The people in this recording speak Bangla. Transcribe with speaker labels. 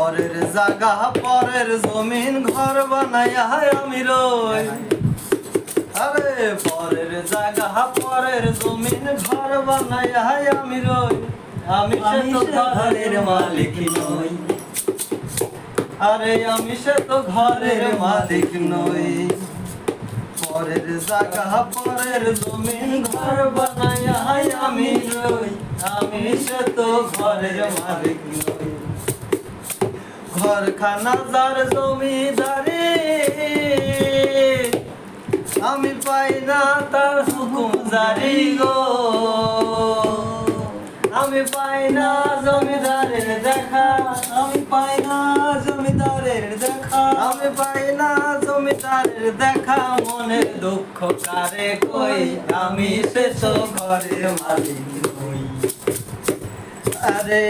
Speaker 1: পরের জায়গা পরের জমিন ঘর বানাইয়া আমি রই। আরে পরের জায়গা পরের জমিন ঘর বানাইয়া আমি রই। আমি সে তো ঘরের মালিক নই। আরে আমি সে তো ঘরের মালিক নই। পরের জায়গা পরের জমিন ঘর বানাইয়া আমি রই। আমি সে তো ঘরের মালিক নই। ঘরখানা যার জমিদারি আমি পাই না তার হুকুম জারি গো। আমি পাই না জমিদারের দেখা। আমি পাই না জমিদারের দেখা। আমি পাই না জমিদারের দেখা। মনের দুঃখ কারে কই। আমি সে তো ঘরের মালিক নই। আরে